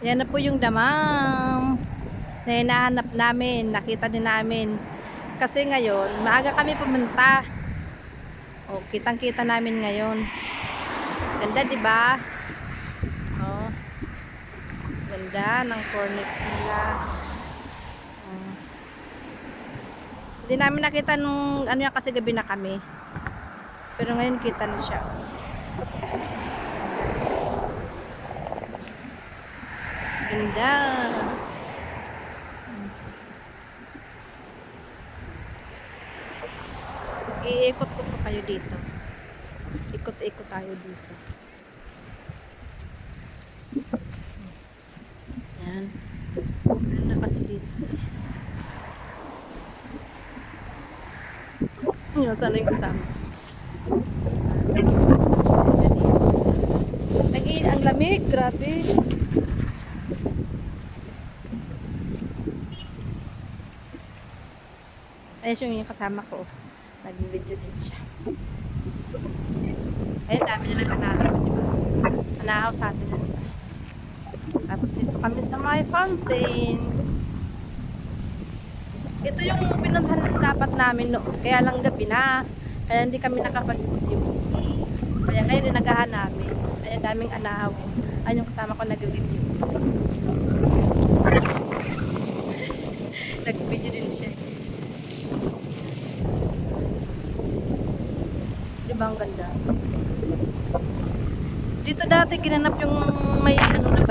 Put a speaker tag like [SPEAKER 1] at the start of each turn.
[SPEAKER 1] Yan na po yung damam na hinahanap namin. Nakita din namin. Kasi ngayon, maaga kami pumunta. O, kitang-kita namin ngayon. Ganda, di ba? Oh, ganda ng cornix nila. Oh. Hindi namin nakita nung ano yan kasi gabi na kami. Pero ngayon kita na siya. Ganda. Iikot ko po kayo dito. Ikot-ikot tayo dito. Yan. Ganda kasi dito. Yun, sana yung kasama. Ang lamig, grabe. Ayun yung kasama ko. Nag-video din siya. Ayun, dami nilang anahaw, di ba? Anahaw sa atin na, di ba? Tapos dito kami sa my fountain. Ito yung pinuntahan dapat namin noon. Kaya lang gabi na. Kaya hindi kami nakapag-video. Kaya ngayon yung nagahan namin. Ayan, daming anahaw. Ayun yung kasama ko nag-video. Nag-video din siya. Diba ang ganda? Dito dati ginanap yung may ano na